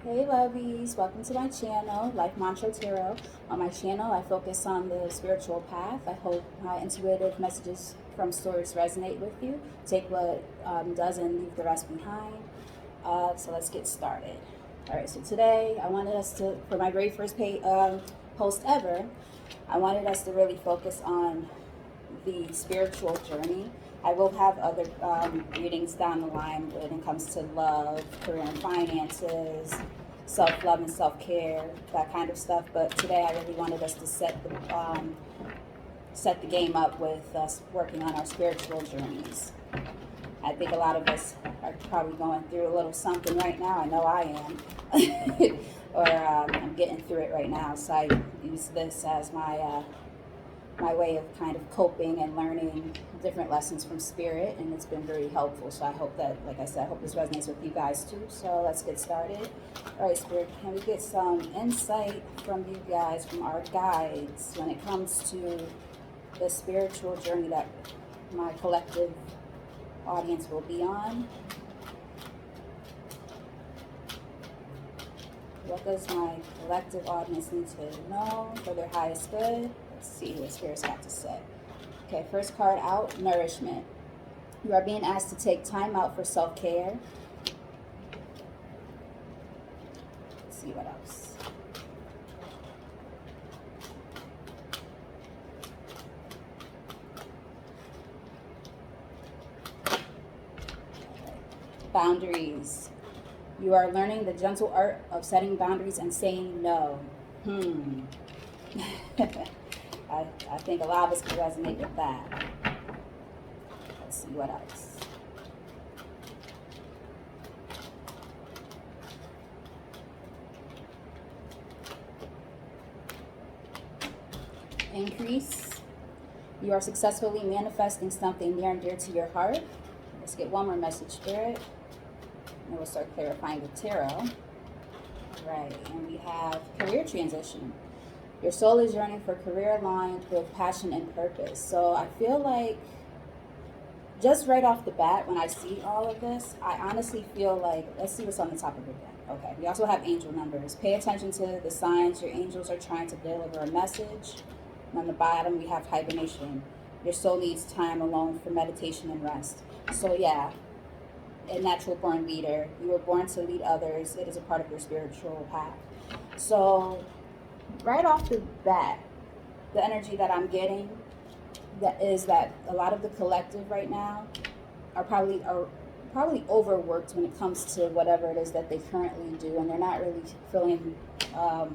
Hey lovies, welcome to my channel, Life Mantra Tarot. On my channel, I focus on the spiritual path. I hope my intuitive messages from source resonate with you. Take what does and leave the rest behind. So let's get started. All right, so today I wanted us to, for my very first post ever, I wanted us to really focus on the spiritual journey. I will have other readings down the line when it comes to love, career and finances, self-love and self-care, that kind of stuff. But today I really wanted us to set the game up with us working on our spiritual journeys. I think a lot of us are probably going through a little something right now. I know I am. Or I'm getting through it right now. So I use this as my way of kind of coping and learning different lessons from spirit, and it's been very helpful. So I hope that, like I said, I hope this resonates with you guys too. So let's get started. All right, spirit, can we get some insight from you guys, from our guides, when it comes to the spiritual journey that my collective audience will be on? What does my collective audience need to know for their highest good? Let's see what spirits got to say. Okay, first card out, nourishment. You are being asked to take time out for self-care. Let's see what else. Boundaries. You are learning the gentle art of setting boundaries and saying no. I think a lot of us can resonate with that. Let's see what else. Increase. You are successfully manifesting something near and dear to your heart. Let's get one more message, Spirit. And we'll start clarifying the tarot. Right, and we have career transition. Your soul is yearning for career aligned with passion and purpose. So I feel like, just right off the bat, when I see all of this, I honestly feel like, let's see what's on the top of it then. Okay, we also have angel numbers. Pay attention to the signs. Your angels are trying to deliver a message. And on the bottom, we have hibernation. Your soul needs time alone for meditation and rest. So yeah, a natural born leader. You were born to lead others. It is a part of your spiritual path. So right off the bat, the energy that I'm getting that is that a lot of the collective right now are probably overworked when it comes to whatever it is that they currently do, and they're not really feeling how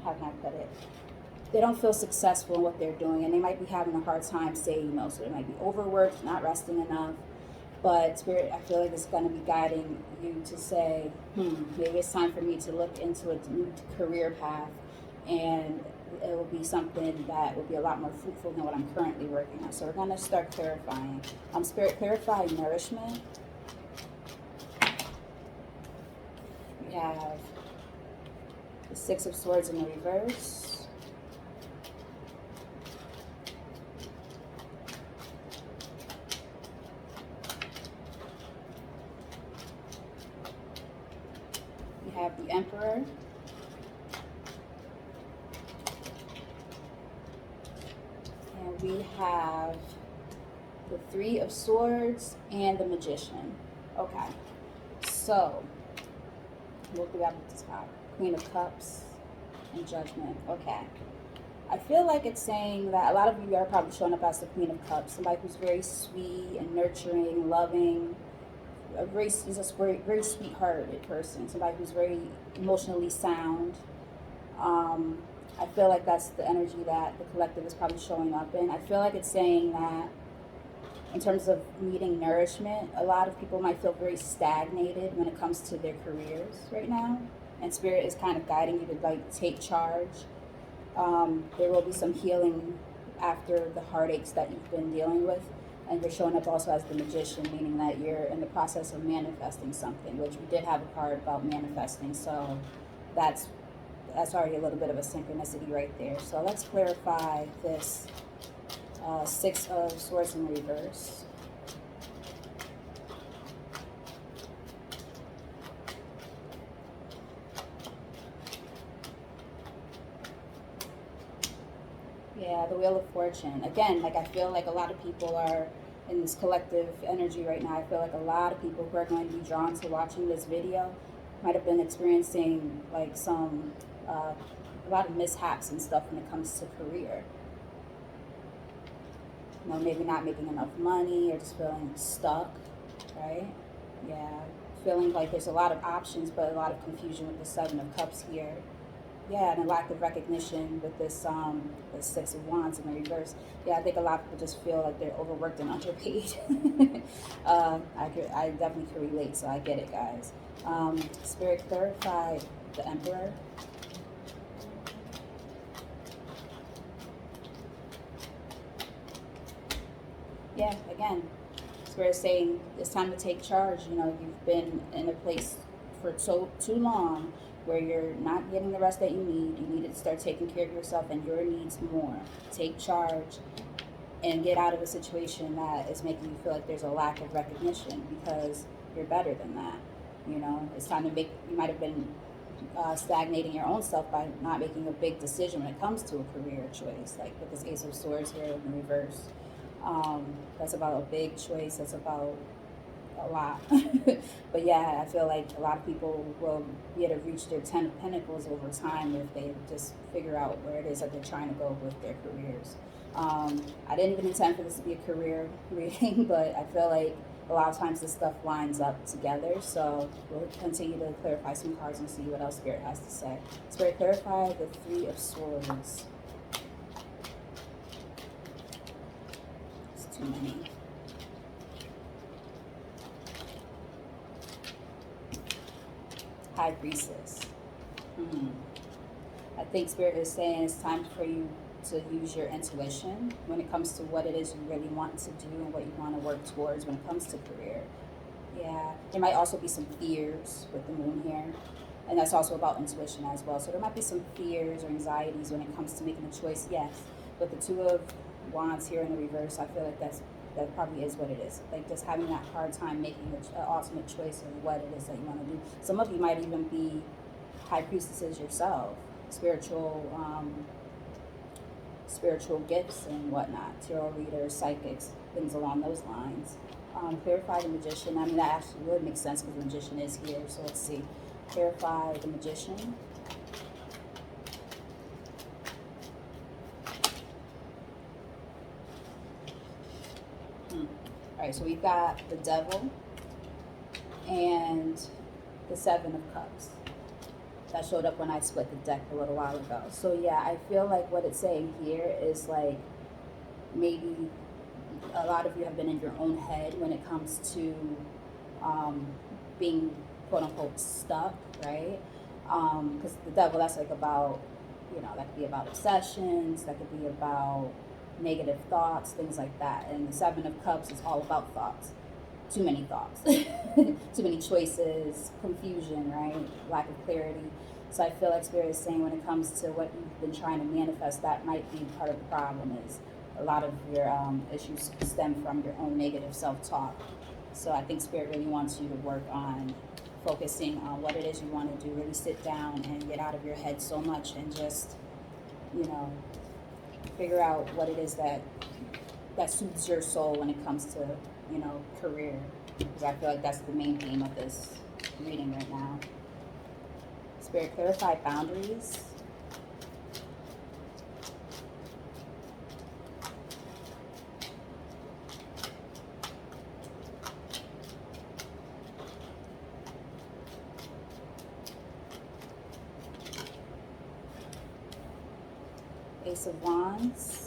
can I put it? They don't feel successful in what they're doing, and they might be having a hard time saying no. So they might be overworked, not resting enough. But Spirit, I feel like it's going to be guiding you to say, maybe it's time for me to look into a new career path, and it will be something that will be a lot more fruitful than what I'm currently working on. So we're going to start clarifying. Spirit, clarify nourishment. We have the Six of Swords in the reverse. We have the Emperor. And we have the Three of Swords and the Magician. Okay, so we'll do that at the top. Queen of Cups and Judgment. Okay. I feel like it's saying that a lot of you are probably showing up as the Queen of Cups, somebody who's very sweet and nurturing, loving, is a very sweet-hearted person, somebody who's very emotionally sound. I feel like that's the energy that the collective is probably showing up in. I feel like it's saying that in terms of needing nourishment, a lot of people might feel very stagnated when it comes to their careers right now. And Spirit is kind of guiding you to take charge. There will be some healing after the heartaches that you've been dealing with. And you're showing up also as the Magician, meaning that you're in the process of manifesting something, which we did have a card about manifesting. So that's already a little bit of a synchronicity right there. So let's clarify this Six of Swords in reverse. Yeah, the Wheel of Fortune. Again, like I feel like a lot of people are in this collective energy right now. I feel like a lot of people who are going to be drawn to watching this video might have been experiencing like some, a lot of mishaps and stuff when it comes to career. You know, maybe not making enough money or just feeling stuck, right? Yeah, feeling like there's a lot of options, but a lot of confusion with the Seven of Cups here. Yeah, and a lack of recognition with this the Six of Wands in the reverse. Yeah, I think a lot of people just feel like they're overworked and underpaid. I definitely can relate, so I get it, guys. Spirit clarified the Emperor. Yeah, again, Spirit saying it's time to take charge. You know, you've been in a place for so too long where you're not getting the rest that you need. You need to start taking care of yourself and your needs more. Take charge and get out of a situation that is making you feel like there's a lack of recognition, because you're better than that. You know, it's time to make, you might have been stagnating your own self by not making a big decision when it comes to a career choice, like with this Ace of Swords here in reverse. That's about a big choice. That's about a lot. But yeah, I feel like a lot of people will be able to reach their 10 of Pentacles over time if they just figure out where it is that they're trying to go with their careers. I didn't even intend for this to be a career reading, but I feel like a lot of times this stuff lines up together. So we'll continue to clarify some cards and see what else Spirit has to say. Spirit, clarify the Three of Swords. It's too many. High Priestess. I think Spirit is saying it's time for you to use your intuition when it comes to what it is you really want to do and what you want to work towards when it comes to career. Yeah, there might also be some fears with the moon here, and that's also about intuition as well. So there might be some fears or anxieties when it comes to making a choice. Yes, with the Two of Wands here in the reverse, I feel like that probably is what it is. Like just having that hard time making an ultimate choice of what it is that you want to do. Some of you might even be high priestesses yourself, spiritual gifts and whatnot, tarot readers, psychics, things along those lines. Clarify the Magician. I mean, that actually would make sense because the Magician is here. So let's see. Clarify the Magician. All right, so we've got the Devil and the Seven of Cups. That showed up when I split the deck a little while ago. So yeah, I feel like what it's saying here is like maybe a lot of you have been in your own head when it comes to being quote unquote stuck, right? Because the Devil, that's like about, you know, that could be about obsessions, that could be about negative thoughts, things like that. And the Seven of Cups is all about thoughts. Too many thoughts, too many choices, confusion, right? Lack of clarity. So I feel like Spirit is saying when it comes to what you've been trying to manifest, that might be part of the problem. Is a lot of your issues stem from your own negative self-talk. So I think Spirit really wants you to work on focusing on what it is you want to do. Really sit down and get out of your head so much and just, you know, figure out what it is that soothes your soul when it comes to, you know, career, because I feel like that's the main theme of this reading right now. Spirit, clarify boundaries. Ace of Wands.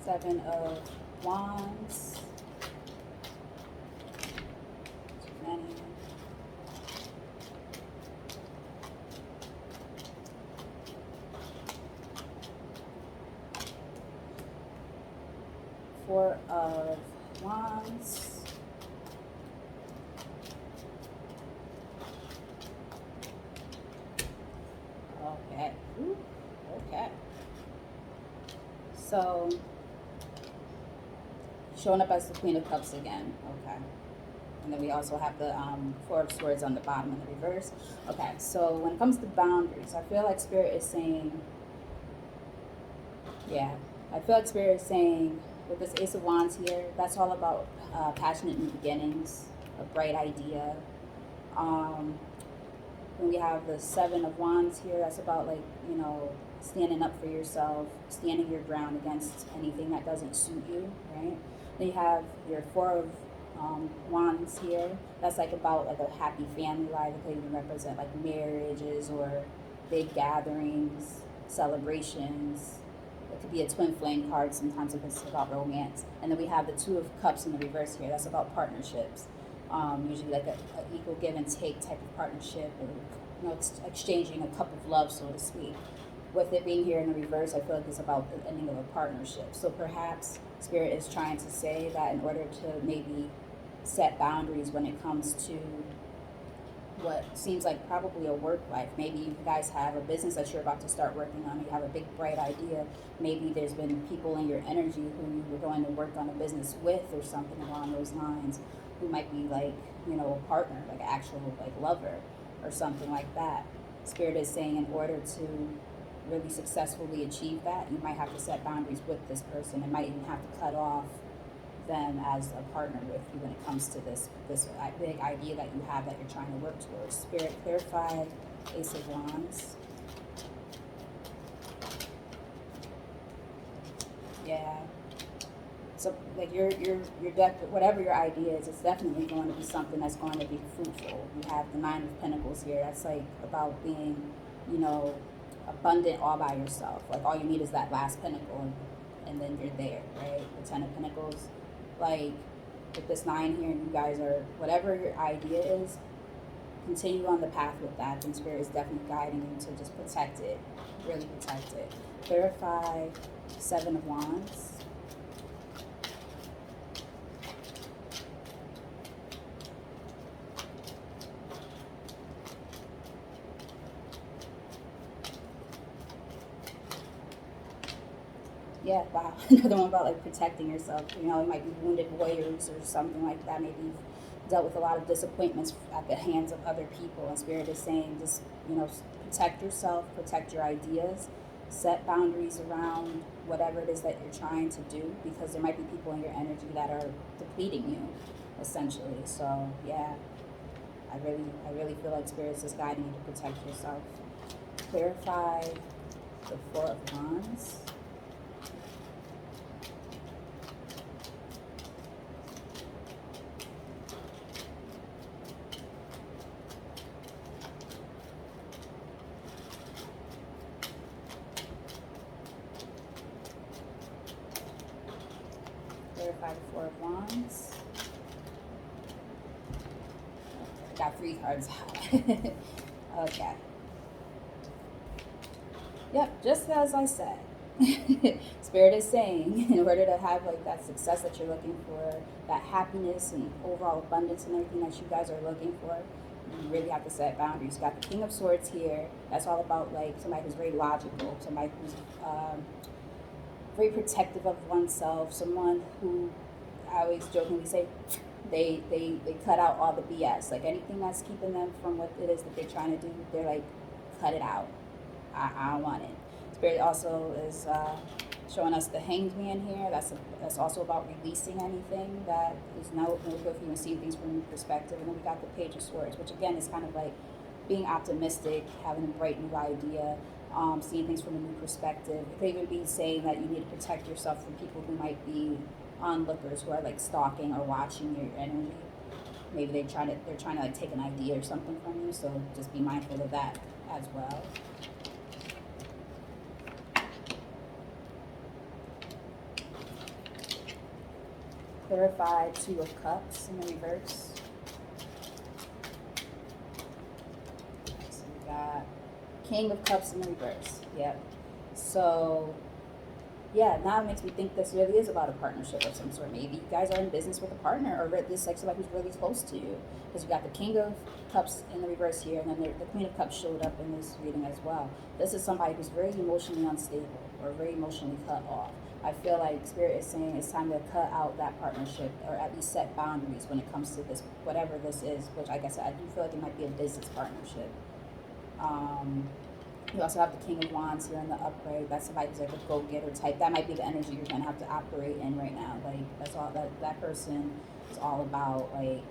Seven of Wands. Too many. Four of Wands. Okay. Ooh, okay. So showing up as the Queen of Cups again. Okay. And then we also have the Four of Swords on the bottom in the reverse. Okay, so when it comes to boundaries, I feel like Spirit is saying, yeah, I feel like Spirit is saying with this Ace of Wands here, that's all about passionate new beginnings, a bright idea. When we have the Seven of Wands here, that's about like, you know, standing up for yourself, standing your ground against anything that doesn't suit you, right? Then you have your Four of Wands here. That's like about like a happy family life. It could even represent like marriages or big gatherings, celebrations. It could be a twin flame card sometimes if it's about romance. And then we have the Two of Cups in the reverse here. That's about partnerships. Usually like a equal give and take type of partnership, or you know, it's exchanging a cup of love, so to speak. With it being here in the reverse, I feel like it's about the ending of a partnership. So perhaps Spirit is trying to say that in order to maybe set boundaries when it comes to what seems like probably a work life. Maybe you guys have a business that you're about to start working on. You have a big bright idea. Maybe there's been people in your energy who you were going to work on a business with or something along those lines, who might be like, you know, a partner, like an actual like lover or something like that. Spirit is saying in order to really successfully achieve that, you might have to set boundaries with this person. It might even have to cut off them as a partner with you when it comes to this big idea that you have that you're trying to work towards. Spirit, clarify Ace of Wands. Yeah. So like your whatever your idea is, it's definitely going to be something that's going to be fruitful. You have the Nine of Pentacles here. That's like about being, you know, abundant all by yourself. Like all you need is that last pentacle, and then you're there, right? The Ten of Pentacles. Like with this nine here, and you guys are, whatever your idea is, continue on the path with that. And Spirit is definitely guiding you to just protect it, really protect it. Clarify Seven of Wands. Yeah, wow. Another one about like protecting yourself. You know, it might be wounded warriors or something like that. Maybe you've dealt with a lot of disappointments at the hands of other people. And Spirit is saying just, you know, protect yourself, protect your ideas, set boundaries around whatever it is that you're trying to do, because there might be people in your energy that are depleting you, essentially. So yeah, I really feel like Spirit is just guiding you to protect yourself. Clarify the Four of Wands. Clarify the Four of Wands. I got three cards out. Okay. Yep, just as I said. Spirit is saying, in order to have like that success that you're looking for, that happiness and overall abundance and everything that you guys are looking for, you really have to set boundaries. You got the King of Swords here. That's all about like somebody who's very logical, somebody who's very protective of oneself, someone who, I always jokingly say, they cut out all the BS. Like anything that's keeping them from what it is that they're trying to do, they're like, cut it out. I don't want it. Spirit also is showing us the Hanged Man here. That's also about releasing anything that is no good for you and seeing things from a new perspective. And then we got the Page of Swords, which again is kind of like being optimistic, having a bright new idea, seeing things from a new perspective. It could even be saying that you need to protect yourself from people who might be onlookers, who are like stalking or watching your energy. Maybe they're trying to like take an idea or something from you. So just be mindful of that as well. Clarify Two of Cups in the reverse. So we got King of Cups in the reverse. Yep. So Yeah, now it makes me think this really is about a partnership of some sort. Maybe you guys are in business with a partner, or this like somebody who's really close to you. Because you got the King of Cups in the reverse here, and then the Queen of Cups showed up in this reading as well. This is somebody who's very emotionally unstable or very emotionally cut off. I feel like Spirit is saying it's time to cut out that partnership, or at least set boundaries when it comes to this, whatever this is. Which, like I said, I do feel like it might be a business partnership. Um, you also have the King of Wands here in the upright. That's somebody who's like a go-getter type. That might be the energy you're gonna have to operate in right now. Like that's all that person is all about. Like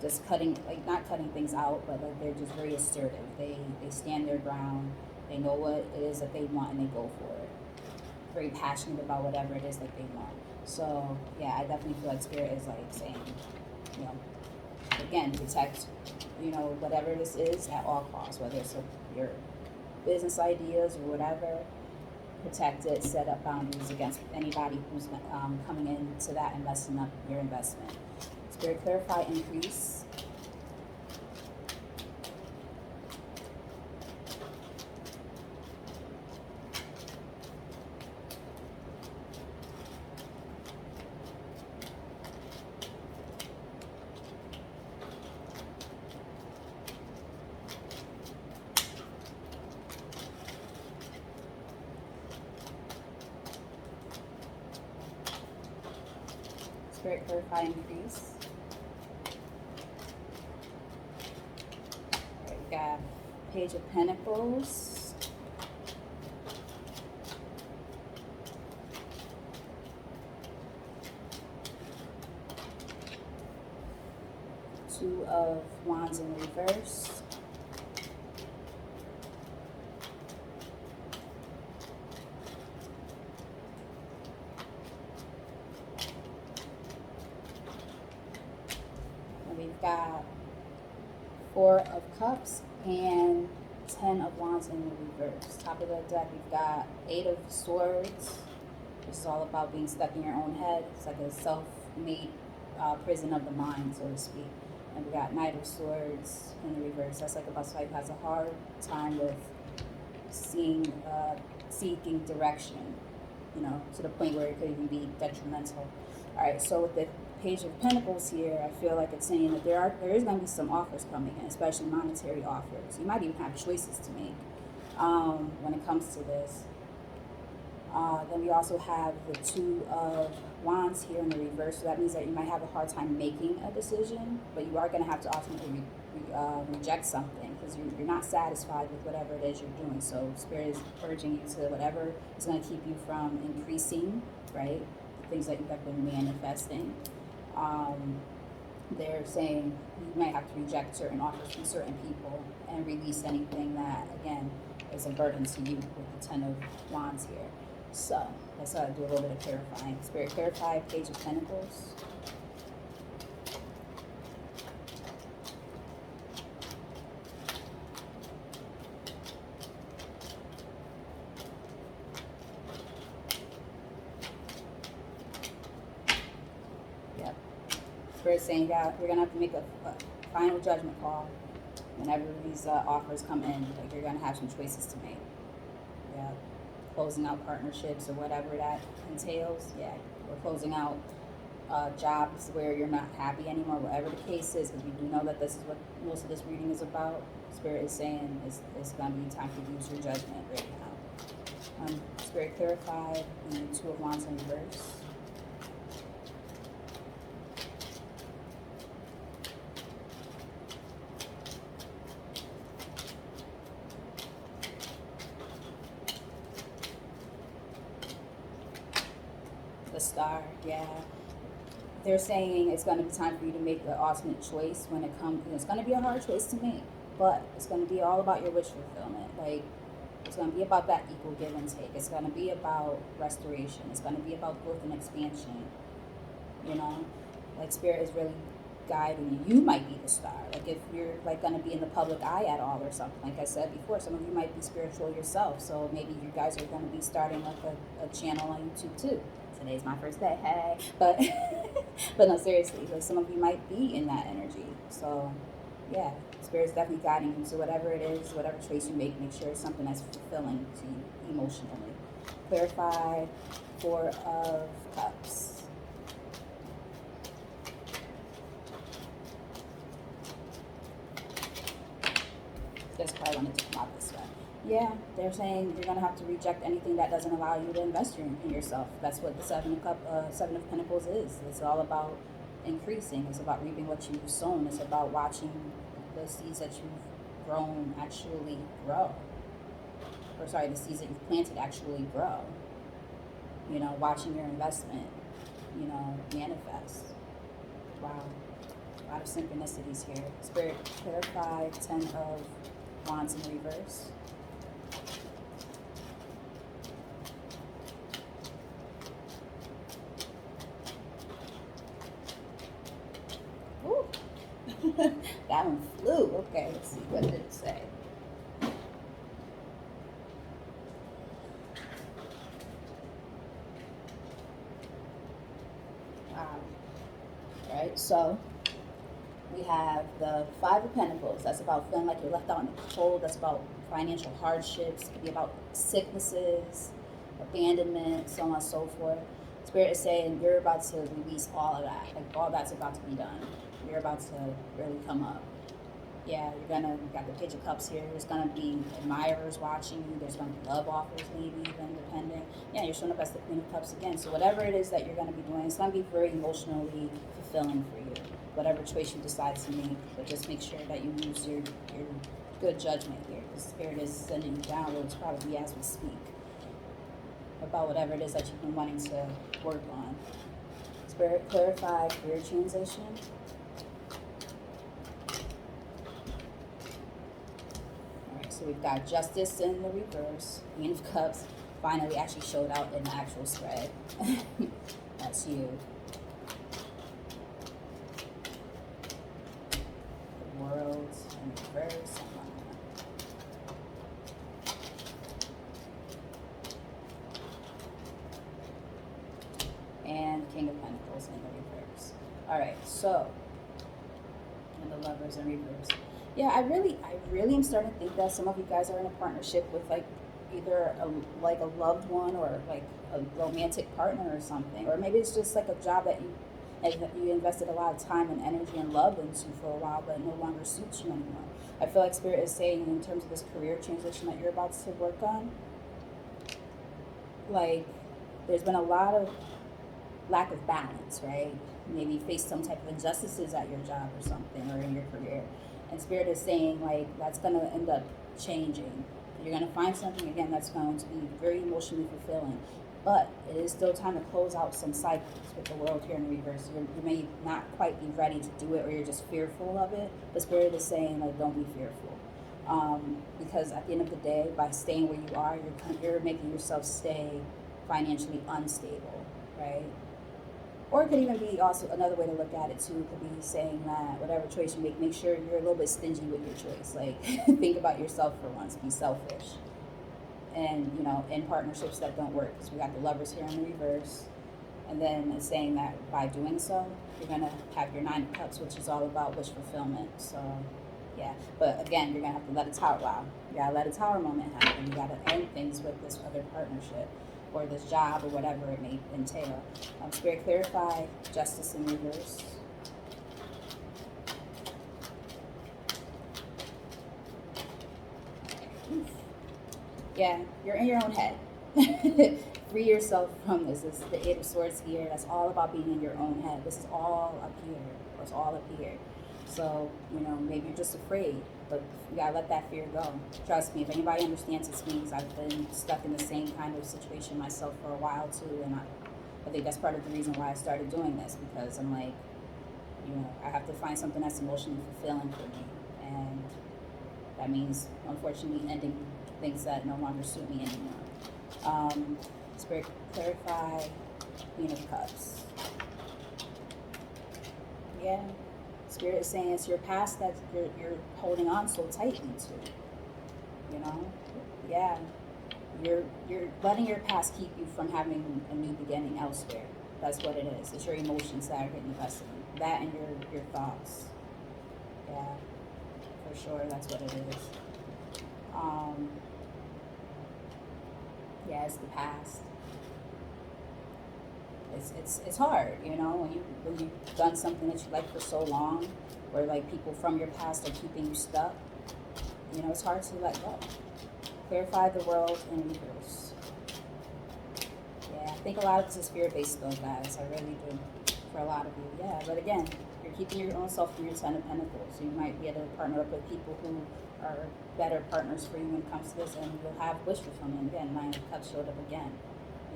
just cutting, like not cutting things out, but like they're just very assertive. They stand their ground. They know what it is that they want and they go for it. Very passionate about whatever it is that they want. So yeah, I definitely feel like Spirit is like saying, you know, again, protect, whatever this is at all costs, whether it's your business ideas or whatever. Protect it, set up boundaries against anybody who's coming into that and messing up your investment. Spirit, clarify, increase. Spirit, clarify, increase. All right, we got Page of Pentacles. Two of Wands in reverse. And we've got Four of Cups and 10 of Wands in the reverse. Top of the deck, we've got Eight of Swords. This is all about being stuck in your own head. It's like a self-made prison of the mind, so to speak. And we got Knight of Swords in the reverse. That's like about somebody who has a hard time with seeking direction, to the point where it could even be detrimental. All right, so with the Page of Pentacles here, I feel like it's saying that there is going to be some offers coming in, especially monetary offers. You might even have choices to make when it comes to this. Then we also have the Two of Wands here in the reverse. So that means that you might have a hard time making a decision, but you are going to have to ultimately reject something because you're not satisfied with whatever it is you're doing. So Spirit is urging you to whatever is going to keep you from increasing, right? The things that you have been manifesting. They're saying you might have to reject certain offers from certain people and release anything that, again, is a burden to you with the Ten of Wands here. So let's do a little bit of clarifying. Spirit, clarify Page of Pentacles. Yep. Spirit saying, yeah, we're gonna have to make a final judgment call whenever these offers come in. Like you're gonna have some choices to make. Yeah. Closing out partnerships or whatever that entails. Yeah, or closing out jobs where you're not happy anymore, whatever the case is, because we do know that this is what most of this reading is about. Spirit is saying it's going to be time for you to use your judgment right now. Spirit, clarify the Two of Wands in reverse. The Star, yeah. They're saying it's going to be time for you to make the ultimate choice when it comes. It's going to be a hard choice to make, but it's going to be all about your wish fulfillment. Like it's going to be about that equal give and take. It's going to be about restoration. It's going to be about growth and expansion. Like Spirit is really guiding you. You might be the star. Like if you're like going to be in the public eye at all or something. Like I said before, some of you might be spiritual yourself. So maybe you guys are going to be starting like a channel on YouTube too. Today's my first day, hey. But but no, seriously, like some of you might be in that energy. So yeah, Spirit's definitely guiding you. So whatever it is, whatever choice you make sure it's something that's fulfilling to you emotionally. clarify Four of Cups. This probably wanted to come out this way. Yeah, they're saying you're gonna have to reject anything that doesn't allow you to invest in yourself. That's what the Seven of Pentacles is. It's all about increasing. It's about reaping what you've sown. It's about watching the seeds that you've grown actually grow. Or sorry, the seeds that you've planted actually grow. You know, watching your investment, you know, manifest. Wow, a lot of synchronicities here. Spirit, clarify 10 of Wands in reverse. Ooh. That one flew. Okay, let's see. What did it say? Wow. Right, so we have the Five of Pentacles. That's about feeling like you're left out in the cold. That's about financial hardships. It could be about sicknesses, abandonment, so on and so forth. Spirit is saying you're about to release all of that. Like all that's about to be done. You're about to really come up. Yeah, you got the Page of Cups here. There's gonna be admirers watching you. There's gonna be love offers, maybe even, depending. Yeah, you're showing up as the Queen of Cups again. So whatever it is that you're gonna be doing, it's gonna be very emotionally fulfilling for you. Whatever choice you decide to make, but just make sure that you use your good judgment here. The Spirit is sending you downloads probably as we speak about whatever it is that you've been wanting to work on. Spirit, clarify career transition. So we've got Justice in the reverse, Queen of Cups finally actually showed out in the actual spread. That's you. The World in reverse. And King of Pentacles in the reverse. All right, so, and the Lovers in reverse. Yeah, I really am starting to think that some of you guys are in a partnership with like either a loved one or like a romantic partner or something, or maybe it's just like a job that you invested a lot of time and energy and love into for a while, but it no longer suits you anymore. I feel like Spirit is saying in terms of this career transition that you're about to work on, like there's been a lot of lack of balance, right? Maybe you face some type of injustices at your job or something, or in your career. And Spirit is saying, like, that's going to end up changing. You're going to find something, again, that's going to be very emotionally fulfilling. But it is still time to close out some cycles with the World here in reverse. You may not quite be ready to do it, or you're just fearful of it. But Spirit is saying, like, don't be fearful. Because at the end of the day, by staying where you are, you're making yourself stay financially unstable, right? Or it could even be also another way to look at it too. Could be saying that whatever choice you make sure you're a little bit stingy with your choice. Like think about yourself for once. Be selfish. And you know, in partnerships that don't work, because we got the Lovers here in the reverse, and then it's saying that by doing so, you're gonna have your Nine of Cups, which is all about wish fulfillment. So yeah, but again, you're gonna have to let a tower. Wow, you gotta let a tower moment happen. You gotta end things with this other partnership, or this job, or whatever it may entail. Spirit, clarify Justice in reverse. Yeah, you're in your own head. Free yourself from this. This is the Eight of Swords here. That's all about being in your own head. This is all up here. It's all up here. So, you know, maybe you're just afraid, but you gotta let that fear go. Trust me, if anybody understands this means I've been stuck in the same kind of situation myself for a while too, and I think that's part of the reason why I started doing this, because I'm like, you know, I have to find something that's emotionally fulfilling for me, and that means, unfortunately, ending things that no longer suit me anymore. Spirit, clarify Queen of Cups. Yeah. Spirit is saying it's your past that you're holding on so tightly to. You know? Yeah. You're letting your past keep you from having a new beginning elsewhere. That's what it is. It's your emotions that are hitting the best of you. That and your thoughts. Yeah. For sure, that's what it is. Yeah, it's the past. It's hard, you know, when you've done something that you like for so long, or like people from your past are keeping you stuck. You know, it's hard to let go. Clarify the world in reverse. Yeah, I think a lot of this is fear-based though, guys. I really do. For a lot of you, yeah. But again, you're keeping your own self from your Ten of Pentacles. So you might be able to partner up with people who are better partners for you when it comes to this, and you'll have wish fulfillment. Again, Nine of Cups showed up again.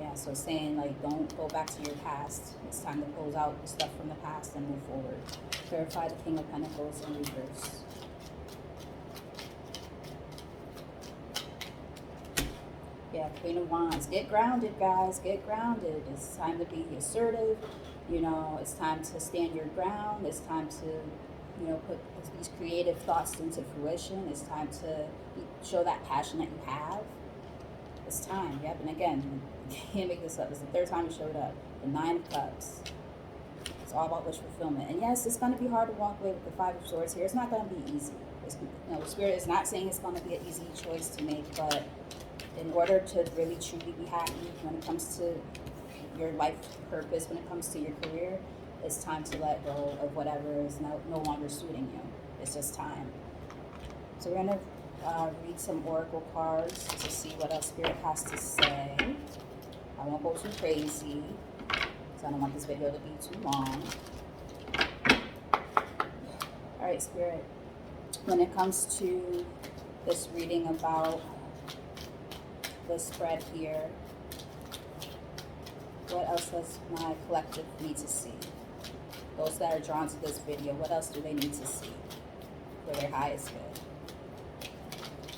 Yeah, so saying like, don't go back to your past. It's time to close out the stuff from the past and move forward. Clarify the King of Pentacles in reverse. Yeah, Queen of Wands. Get grounded, guys. Get grounded. It's time to be assertive. You know, it's time to stand your ground. It's time to, you know, put these creative thoughts into fruition. It's time to show that passion that you have. It's time. Yep. And again, you can't make this up. It's the third time it showed up. The Nine of Cups. It's all about wish fulfillment. And yes, it's going to be hard to walk away with the Five of Swords here. It's not going to be easy. It's, you know, Spirit is not saying it's going to be an easy choice to make, but in order to really truly be happy when it comes to your life purpose, when it comes to your career, it's time to let go of whatever is no longer suiting you. It's just time. So we're going to read some oracle cards to see what else Spirit has to say. I won't go too crazy because I don't want this video to be too long. All right, Spirit. When it comes to this reading about the spread here, what else does my collective need to see? Those that are drawn to this video, what else do they need to see for their highest good?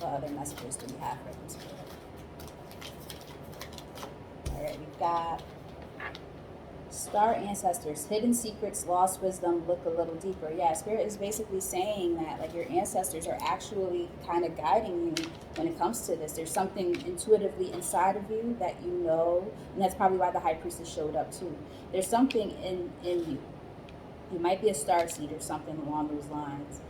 What other messages do we have for them, Spirit? All right, we've got Star Ancestors, hidden secrets, lost wisdom, look a little deeper. Yeah, Spirit is basically saying that like your ancestors are actually kind of guiding you when it comes to this. There's something intuitively inside of you that you know, and that's probably why the High Priestess showed up too. There's something in you. You might be a starseed or something along those lines,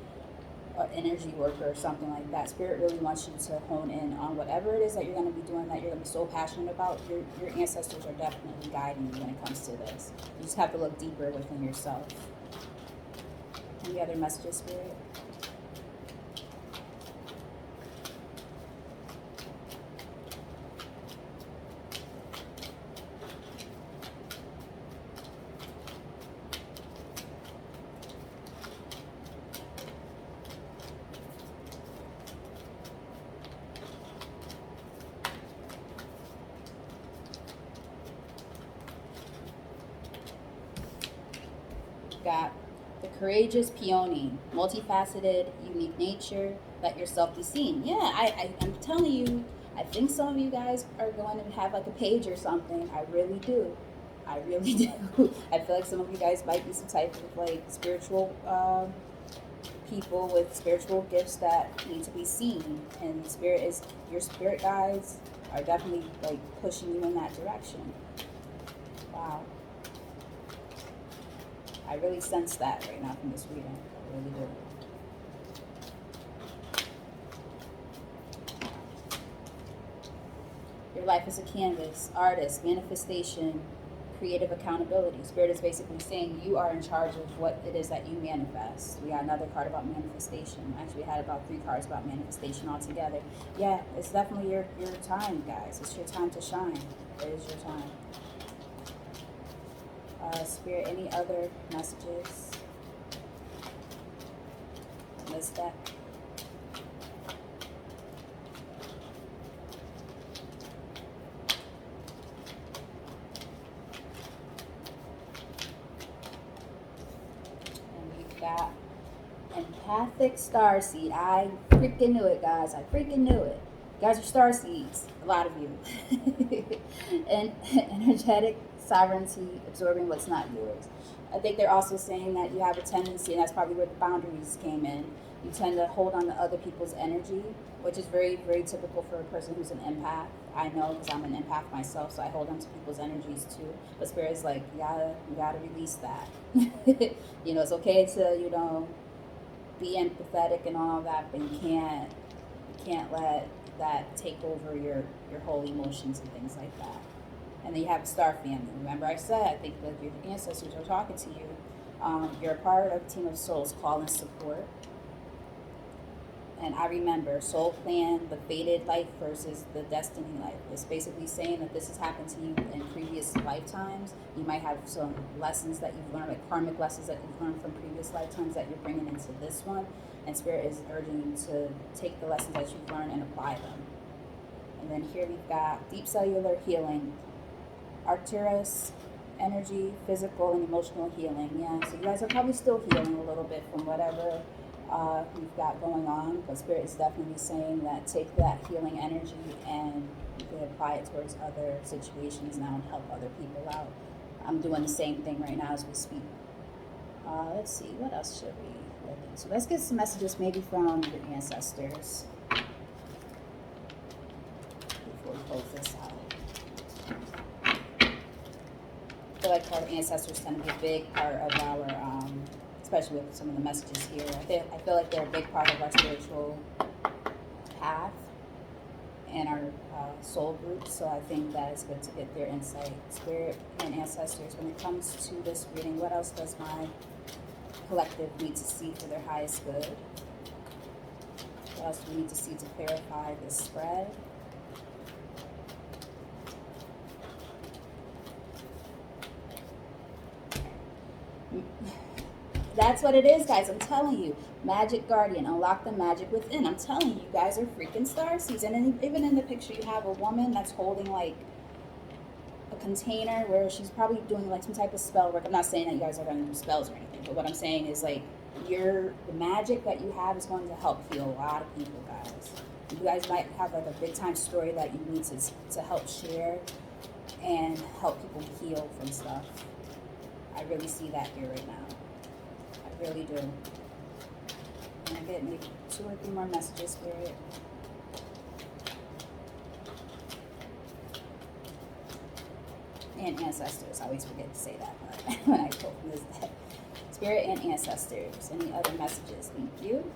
or energy worker or something like that. Spirit really wants you to hone in on whatever it is that you're going to be doing, that you're going to be so passionate about. Your ancestors are definitely guiding you when it comes to this. You just have to look deeper within yourself. Any other messages, Spirit? Got the courageous peony, multifaceted, unique nature, let yourself be seen. Yeah, I'm telling you, I think some of you guys are going to have like a page or something. I really do. I really do. I feel like some of you guys might be some type of like spiritual people with spiritual gifts that need to be seen. And Spirit is, your spirit guides are definitely like pushing you in that direction. Wow. I really sense that right now from this reading. I really do. Your life is a canvas, artist, manifestation, creative accountability. Spirit is basically saying you are in charge of what it is that you manifest. We got another card about manifestation. Actually, we had about 3 cards about manifestation altogether. Yeah, it's definitely your time, guys. It's your time to shine. It is your time. Spirit, any other messages on this deck? And we've got empathic starseed. I freaking knew it, guys. I freaking knew it. You guys are starseeds, a lot of you. And energetic sovereignty, absorbing what's not yours. I think they're also saying that you have a tendency, and that's probably where the boundaries came in. You tend to hold on to other people's energy, which is very, very typical for a person who's an empath. I know because I'm an empath myself, so I hold on to people's energies too. But Spirit is like, you gotta release that. You know, it's okay to, you know, be empathetic and all that, but you can't let that take over your whole emotions and things like that. And then you have a star family. Remember I said, I think that your ancestors are talking to you. You're a part of a team of souls, call and support. And I remember soul plan, the fated life versus the destiny life. It's basically saying that this has happened to you in previous lifetimes. You might have some lessons that you've learned, like karmic lessons that you've learned from previous lifetimes that you're bringing into this one. And Spirit is urging you to take the lessons that you've learned and apply them. And then here we've got deep cellular healing, Arcturus energy, physical and emotional healing. Yeah, so you guys are probably still healing a little bit from whatever you've got going on, but Spirit is definitely saying that take that healing energy and you can apply it towards other situations now and help other people out. I'm doing the same thing right now as we speak. Let's see, what else should we look into? Let's get some messages maybe from your ancestors before we close this out. I feel like our ancestors tend to be a big part of our, especially with some of the messages here. I feel like they're a big part of our spiritual path and our soul group. So I think that it's good to get their insight. Spirit and ancestors, when it comes to this reading, what else does my collective need to see for their highest good? What else do we need to see to clarify this spread? That's what it is, guys. I'm telling you. Magic Guardian. Unlock the magic within. I'm telling you, you guys are freaking starseeds. And even in the picture, you have a woman that's holding, like, a container where she's probably doing, like, some type of spell work. I'm not saying that you guys are going to do spells or anything. But what I'm saying is, like, the magic that you have is going to help heal a lot of people, guys. You guys might have, like, a big-time story that you need to help share and help people heal from stuff. I really see that here right now. I really do. And I get maybe 2 or 3 more messages, Spirit. And ancestors. I always forget to say that part when I pull from this deck. Spirit and ancestors. Any other messages? Thank you.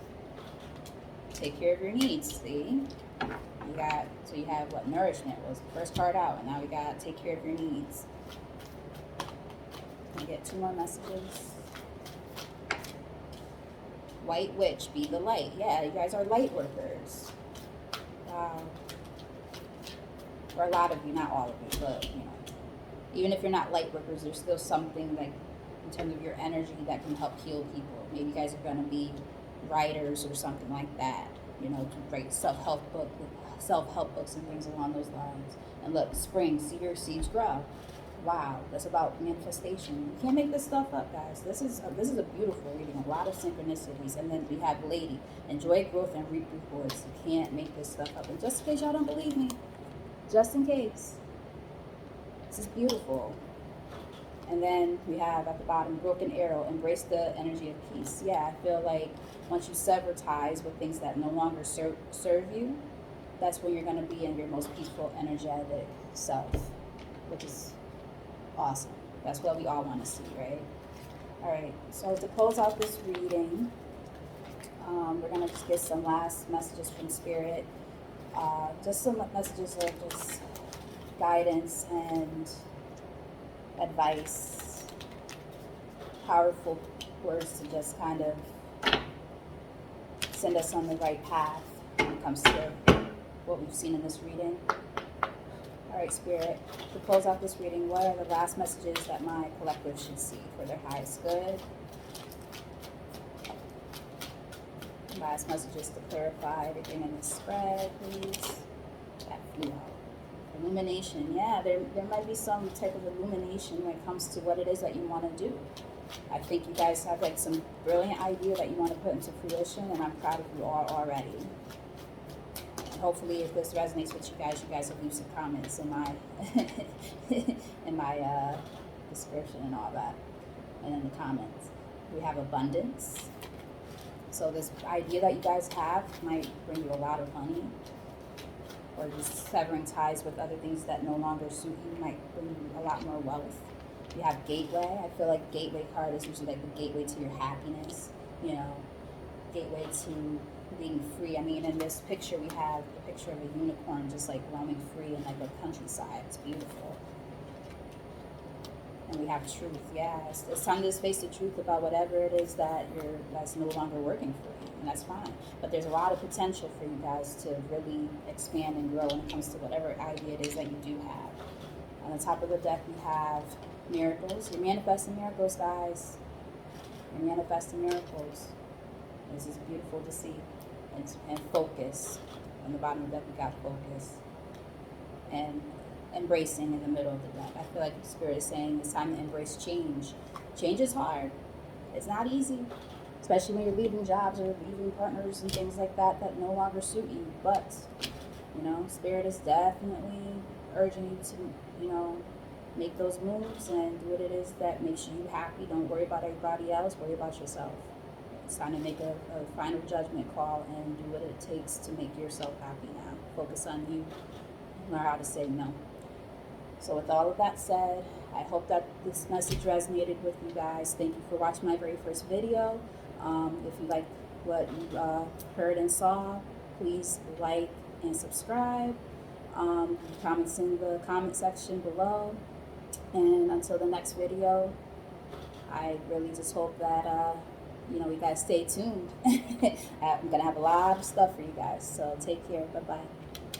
Take care of your needs. See? So you have what? Nourishment was the first card out. And now we got take care of your needs. I get 2 more messages. White Witch, be the light. Yeah, you guys are light workers. For a lot of you, not all of you, but, you know, even if you're not light workers, there's still something, like, in terms of your energy that can help heal people. Maybe you guys are going to be writers or something like that, you know, to write self-help books and things along those lines. And look, spring, see your seeds grow. Wow, that's about manifestation. You can't make this stuff up, guys. This is a beautiful reading, a lot of synchronicities. And then we have Lady, enjoy growth and reap rewards. You can't make this stuff up. And just in case y'all don't believe me, just in case, this is beautiful. And then we have at the bottom, broken arrow, embrace the energy of peace. Yeah, I feel like once you sever ties with things that no longer serve you, that's when you're going to be in your most peaceful, energetic self, which is awesome. That's what we all want to see, right? All right, so to close out this reading, we're going to just get some last messages from Spirit. Just some messages of just guidance and advice. Powerful words to just kind of send us on the right path when it comes to what we've seen in this reading. All right, Spirit, to close out this reading, what are the last messages that my collective should see for their highest good? Last messages to clarify everything in this spread, please. That flew out. Illumination, yeah, there might be some type of illumination when it comes to what it is that you want to do. I think you guys have like some brilliant idea that you want to put into fruition, and I'm proud of you all already. Hopefully, if this resonates with you guys will leave some comments in my in my description and all that, and in the comments. We have abundance. So this idea that you guys have might bring you a lot of money, or just severing ties with other things that no longer suit you might bring you a lot more wealth. You have gateway. I feel like gateway card is usually like the gateway to your happiness, you know, gateway to being free. I mean, in this picture we have a picture of a unicorn just like roaming free in like a countryside. It's beautiful. And we have truth. Yeah, it's time to just face the truth about whatever it is that's no longer working for you, and that's fine. But there's a lot of potential for you guys to really expand and grow when it comes to whatever idea it is that you do have. On the top of the deck, we have miracles. You're manifesting miracles, guys. You're manifesting miracles. This is beautiful to see. And focus. On the bottom of the deck, we got focus. And embracing in the middle of the deck. I feel like the Spirit is saying it's time to embrace change. Change is hard. It's not easy, especially when you're leaving jobs or leaving partners and things like that that no longer suit you. But, you know, Spirit is definitely urging you to, you know, make those moves and do what it is that makes you happy. Don't worry about everybody else. Worry about yourself. It's time to make a final judgment call and do what it takes to make yourself happy now. Focus on you. Learn how to say no. So with all of that said, I hope that this message resonated with you guys. Thank you for watching my very first video. If you like what you heard and saw, please like and subscribe. Comments in the comment section below. And until the next video, I really just hope that, you know, you guys stay tuned. I'm going to have a lot of stuff for you guys. So take care. Bye-bye.